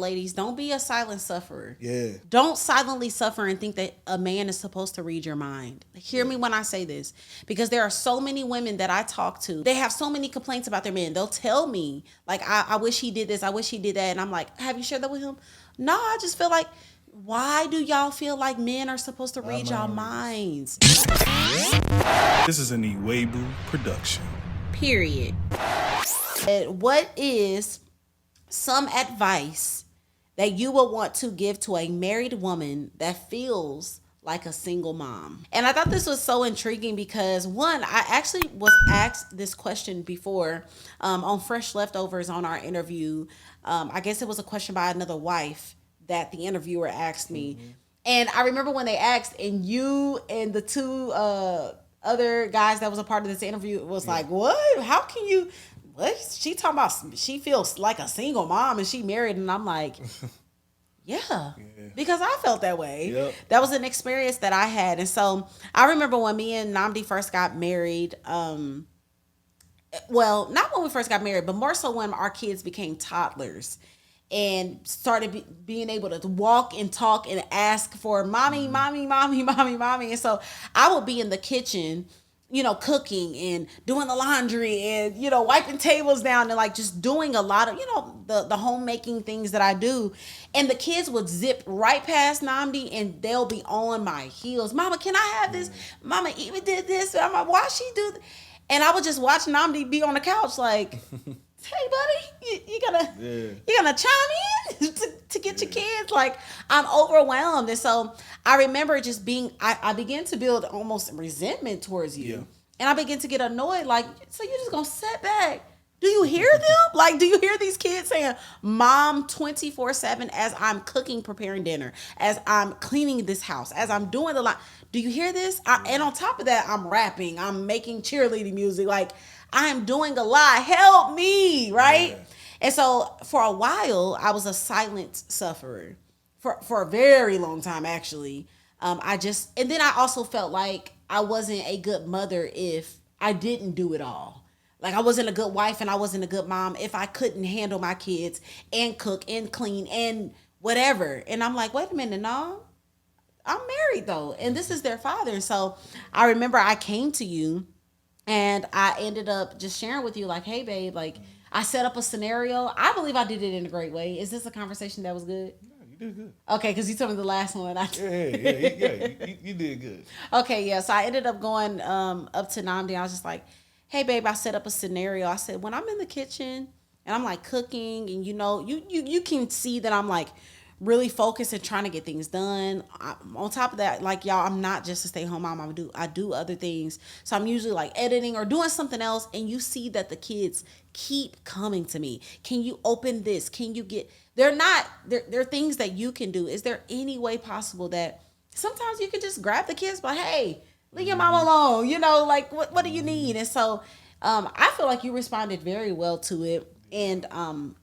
Ladies, don't be a silent sufferer. Yeah. Don't silently suffer and think that a man is supposed to read your mind. Hear me when I say this, because there are so many women that I talk to. They have so many complaints about their men. They'll tell me, like, I wish he did this, I wish he did that. And I'm like, have you shared that with him? No, I just feel like, why do y'all feel like men are supposed to read y'all minds? This is an Iwebu production. Period. And what is some advice that you will want to give to a married woman that feels like a single mom? And I thought this was so intriguing because, one, I actually was asked this question before on Fresh Leftovers on our interview. I guess it was a question by another wife that the interviewer asked me. Mm-hmm. And I remember when they asked, and you and the two other guys that was a part of this interview was like, what? How can you... What? She talking about she feels like a single mom and she married, and I'm like, yeah, because I felt that way. Yep. That was an experience that I had. And so I remember when me and Namdi first got married, well, not when we first got married, but more so when our kids became toddlers and started being able to walk and talk and ask for mommy, mommy, mommy, mommy, mommy. And so I would be in the kitchen, you know, cooking and doing the laundry and, you know, wiping tables down and like just doing a lot of, you know, the homemaking things that I do. And the kids would zip right past Namdi and they'll be on my heels. Mama, can I have this? Mama, even did this. Mama, why she do th-? And I would just watch Namdi be on the couch like, hey, buddy, you gonna chime in to get your kids? Like, I'm overwhelmed. And so I remember just being, I began to build almost resentment towards you. Yeah. And I began to get annoyed, like, so you're just gonna sit back. Do you hear them? Like, do you hear these kids saying, Mom, 24/7 as I'm cooking, preparing dinner, as I'm cleaning this house, as I'm doing the line? Do you hear this? And on top of that, I'm rapping, I'm making cheerleading music. Like, I am doing a lot. Help me, right? Yeah. And so for a while, I was a silent sufferer for a very long time, actually. And then I also felt like I wasn't a good mother if I didn't do it all. Like, I wasn't a good wife and I wasn't a good mom if I couldn't handle my kids and cook and clean and whatever. And I'm like, wait a minute, no, I'm married though. And this is their father. And so I remember I came to you and I ended up just sharing with you like, hey, babe, like, I set up a scenario. I believe I did it in a great way. Is this a conversation that was good? Yeah, you did good. Okay, because you told me the last one. You did good. Okay, yeah. So I ended up going up to Namdi. I was just like, hey, babe, I set up a scenario. I said, when I'm in the kitchen and I'm like cooking and, you know, you can see that I'm like really focused and trying to get things done. On top of that, like, y'all, I'm not just a stay-at-home mom. I do other things. So I'm usually like editing or doing something else, and you see that the kids keep coming to me. Can you open this? Can you get... They're things that you can do. Is there any way possible that sometimes you can just grab the kids, but hey, leave your mama alone, you know, like, what do you need? And so I feel like you responded very well to it. And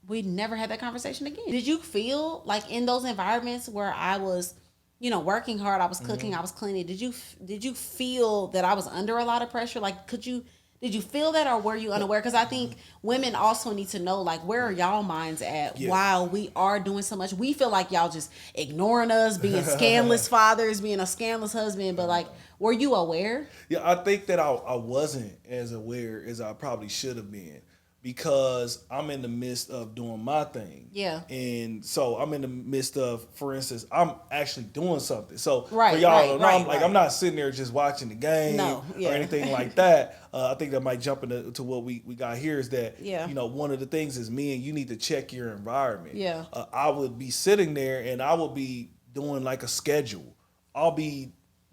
we never had that conversation again. Did you feel like in those environments where I was, you know, working hard, I was cooking, I was cleaning, did you feel that I was under a lot of pressure? Like, did you feel that, or were you unaware? Because I think women also need to know, like, where are y'all minds at while we are doing so much? We feel like y'all just ignoring us, being scandalous fathers, being a scandalous husband, but like, were you aware? Yeah, I think that I wasn't as aware as I probably should have been, because I'm in the midst of doing my thing. Yeah. And so I'm in the midst of, for instance, I'm actually doing something. So for y'all, I'm not sitting there just watching the game or anything like that. I think that might jump into what we got here is that, you know, one of the things is me and you need to check your environment. Yeah. I would be sitting there and I would be doing like a schedule. I'll be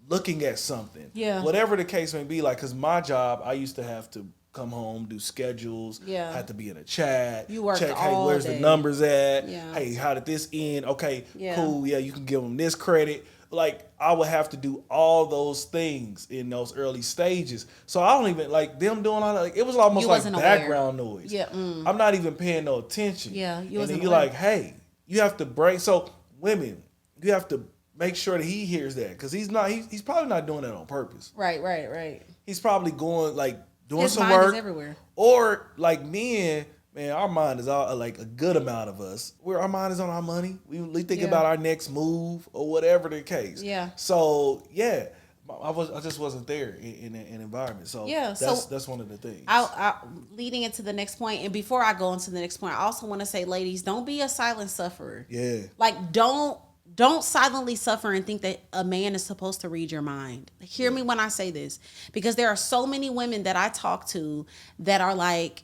looking at something. Yeah. Whatever the case may be, like, because my job, I used to have to come home, do schedules, had to be in a chat, you worked check, all where's day. The numbers at? Yeah. Hey, how did this end? Okay, cool, you can give them this credit. Like, I would have to do all those things in those early stages. So I don't even, like, them doing all that, like, it was almost like background noise. Yeah. I'm not even paying no attention. Yeah, you wasn't and then you're like, hey, you have to break. So women, you have to make sure that he hears that, because he's probably not doing that on purpose. Right. He's probably going, like, doing his some mind work is everywhere. Or like men, man, our mind is all like a good amount of us. Where our mind is on our money. We think about our next move or whatever the case. Yeah. So yeah, I just wasn't there in an environment. So yeah, that's one of the things. Leading into the next point, and before I go into the next point, I also want to say, ladies, don't be a silent sufferer. Yeah. Like don't silently suffer and think that a man is supposed to read your mind. Hear me when I say this, because there are so many women that I talk to that are like,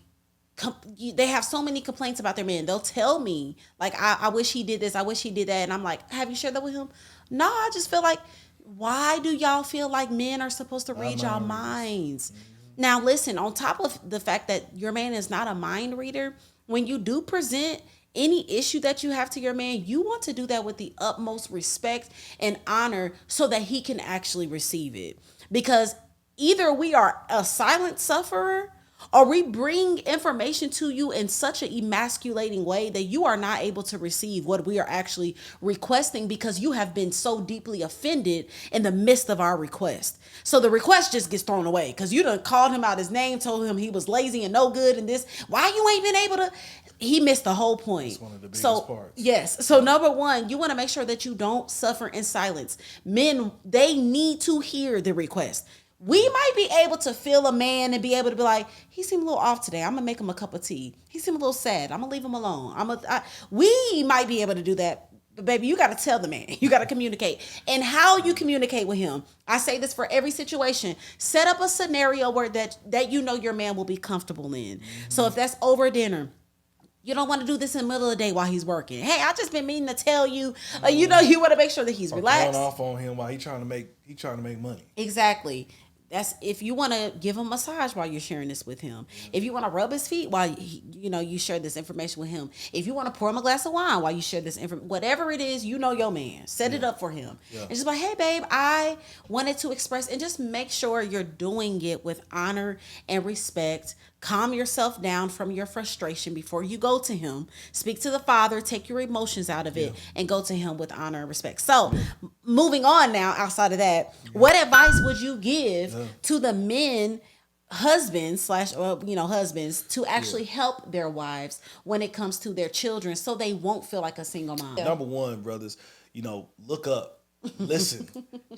they have so many complaints about their men. They'll tell me like, I wish he did this, I wish he did that, and I'm like, have you shared that with him? No, I just feel like, why do y'all feel like men are supposed to read y'all minds? Mm-hmm. Now listen, on top of the fact that your man is not a mind reader, when you do present any issue that you have to your man, you want to do that with the utmost respect and honor so that he can actually receive it. Because either we are a silent sufferer, or we bring information to you in such an emasculating way that you are not able to receive what we are actually requesting, because you have been so deeply offended in the midst of our request. So the request just gets thrown away because you done called him out his name, told him he was lazy and no good and this. Why you ain't been able to? He missed the whole point. That's one of the biggest parts. Yes. So number one, you want to make sure that you don't suffer in silence. Men, they need to hear the request. We might be able to feel a man and be able to be like, he seemed a little off today. I'm gonna make him a cup of tea. He seemed a little sad. I'm gonna leave him alone. We might be able to do that, but baby, you got to tell the man. You got to communicate, and how you communicate with him. I say this for every situation. Set up a scenario where that you know your man will be comfortable in. Mm-hmm. So if that's over dinner, you don't want to do this in the middle of the day while he's working. Hey, I just been meaning to tell you. You want to make sure that he's relaxed. Going off on him while he's trying to make money. Exactly. That's if you want to give him a massage while you're sharing this with him. If you want to rub his feet while you share this information with him. If you want to pour him a glass of wine while you share this information, whatever it is, your man. Set it up for him. Yeah. And just like, hey babe, I wanted to express, and just make sure you're doing it with honor and respect. Calm yourself down from your frustration before you go to him. Speak to the Father, take your emotions out of it, and go to him with honor and respect. So, moving on now, outside of that, what advice would you give to the men, husbands to actually help their wives when it comes to their children, so they won't feel like a single mom? Number one, brothers, look up, listen,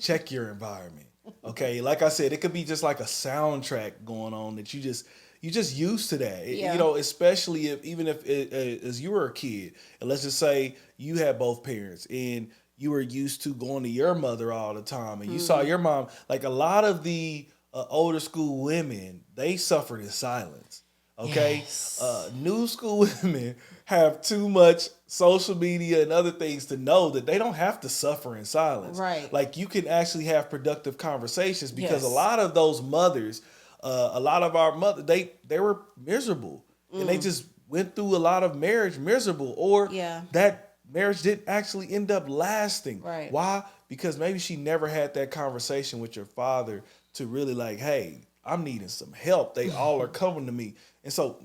check your environment. Okay, like I said, it could be just like a soundtrack going on that you just used to that. Especially if as you were a kid, and let's just say you had both parents and you were used to going to your mother all the time, and you saw your mom. Like a lot of the older school women, they suffered in silence. Okay, yes. New school women have too much social media and other things to know that they don't have to suffer in silence. Right. Like you can actually have productive conversations, because a lot of those mothers, a lot of our mothers, they were miserable, and they just went through a lot of marriage miserable, or that marriage didn't actually end up lasting. Right. Why? Because maybe she never had that conversation with your father to really like, hey, I'm needing some help. They all are coming to me. And so,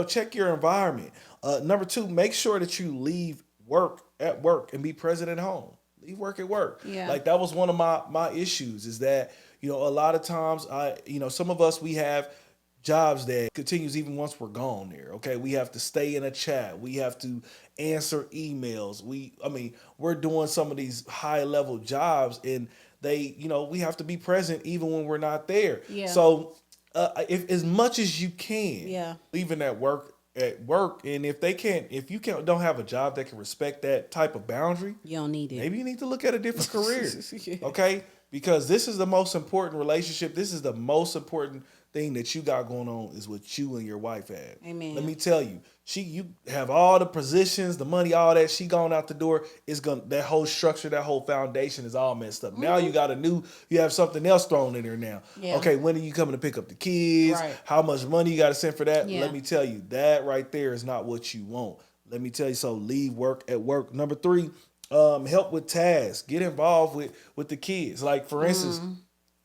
check your environment. Number two, make sure that you leave work at work and be present at home. Leave work at work. Yeah. Like that was one of my issues, is that, a lot of times some of us, we have jobs that continues even once we're gone there. Okay. We have to stay in a chat. We have to answer emails. We're doing some of these high level jobs, and we have to be present even when we're not there. Yeah. So if as much as you can, leaving that work at work, and if you don't have a job that can respect that type of boundary, you don't need it. Maybe you need to look at a different career. Okay? Because this is the most important relationship. This is the most important thing that you got going on, is what you and your wife have. Amen. Let me tell you, you have all the positions, the money, all that. She going out the door. That whole structure, that whole foundation is all messed up. Mm-hmm. Now you have something else thrown in there now. Yeah. Okay, when are you coming to pick up the kids? Right. How much money you got to send for that? Yeah. Let me tell you, that right there is not what you want. Let me tell you, so leave work at work. Number three, help with tasks. Get involved with the kids. Like, for instance,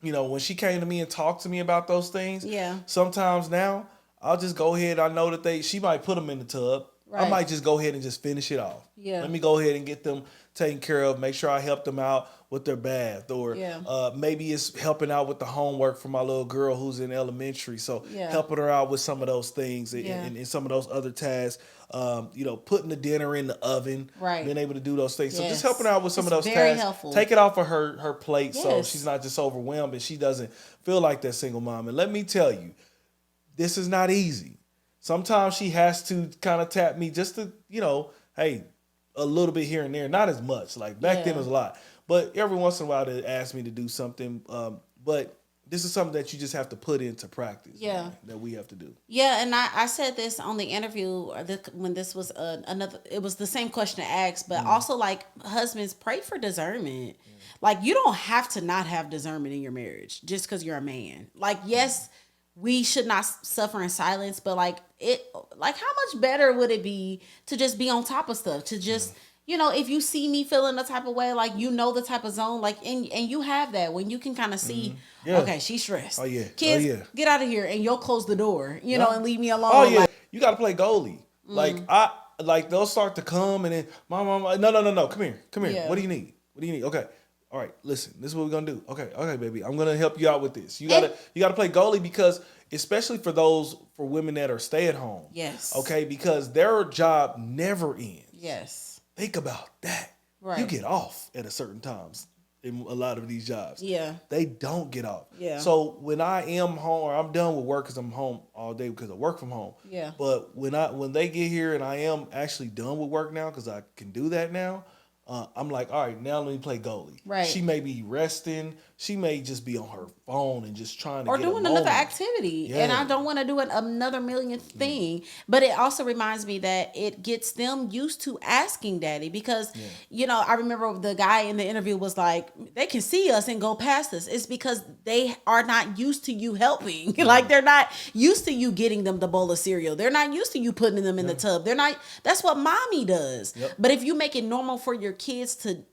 when she came to me and talked to me about those things, sometimes now I'll just go ahead. I know that she might put them in the tub. I might just go ahead and just finish it off. Yeah. Let me go ahead and get them taken care of. Make sure I help them out with their bath, or maybe it's helping out with the homework for my little girl who's in elementary. So helping her out with some of those things and some of those other tasks. Putting the dinner in the oven, being able to do those things. So just helping her out with some of those tasks. Helpful. Take it off of her plate so she's not just overwhelmed and she doesn't feel like that single mom. And let me tell you, this is not easy. Sometimes she has to kind of tap me just to, hey, a little bit here and there. Not as much. Like back then it was a lot. But every once in a while they ask me to do something. But this is something that you just have to put into practice. Yeah. Man, that we have to do. Yeah, and I said this on the interview when this was it was the same question to ask, but also like husbands, pray for discernment. Like you don't have to not have discernment in your marriage just because you're a man. Like, yes, we should not suffer in silence, but like how much better would it be to just be on top of stuff, to just if you see me feeling the type of way, like the type of zone, like and you have that when you can kind of see, okay, she's stressed. Oh yeah, kids, get out of here, and you'll close the door, and leave me alone. Oh yeah, you got to play goalie. Like they'll start to come, and then my mom, no, come here. Yeah. What do you need? Okay. All right, listen, this is what we're gonna do. Okay, baby, I'm gonna help you out with this. You gotta play goalie, because especially for women that are stay at home. Yes. Okay, because their job never ends. Yes. Think about that. Right. You get off at a certain times in a lot of these jobs. Yeah. They don't get off. Yeah. So when I am home, or I'm done with work because I'm home all day because I work from home. Yeah. But when they get here and I am actually done with work now because I can do that now, I'm like, all right, now let me play goalie. Right. She may be resting. She may just be on her phone and just trying to doing another activity. Yeah. And I don't want to do another millionth thing. But it also reminds me that it gets them used to asking daddy, because, I remember the guy in the interview was like, they can see us and go past us. It's because they are not used to you helping. Like they're not used to you getting them the bowl of cereal. They're not used to you putting them in the tub. That's what mommy does. Yep. But if you make it normal for your kids to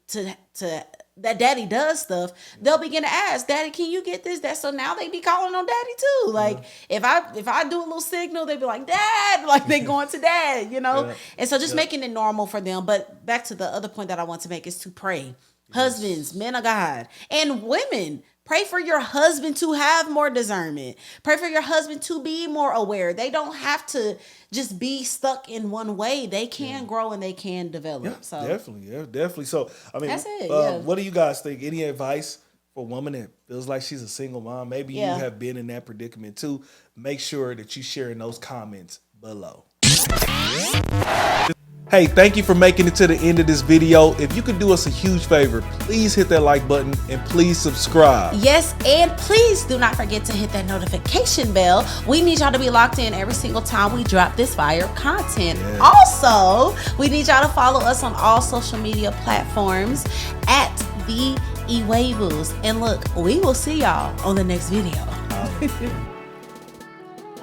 that daddy does stuff, they'll begin to ask, daddy, can you get this? That, so now they be calling on daddy too. Like if I do a little signal, they be like, dad, like they going to dad, And so just making it normal for them. But back to the other point that I want to make is to pray. Husbands, men of God, and women, pray for your husband to have more discernment. Pray for your husband to be more aware. They don't have to just be stuck in one way. They can grow and they can develop. Yeah, so definitely. So, I mean, that's it, what do you guys think? Any advice for a woman that feels like she's a single mom? Maybe you have been in that predicament too. Make sure that you share in those comments below. Hey, thank you for making it to the end of this video. If you could do us a huge favor, please hit that like button and please subscribe. Yes, and please do not forget to hit that notification bell. We need y'all to be locked in every single time we drop this fire content. Yeah. Also, we need y'all to follow us on all social media platforms at the Ewables. And look, we will see y'all on the next video.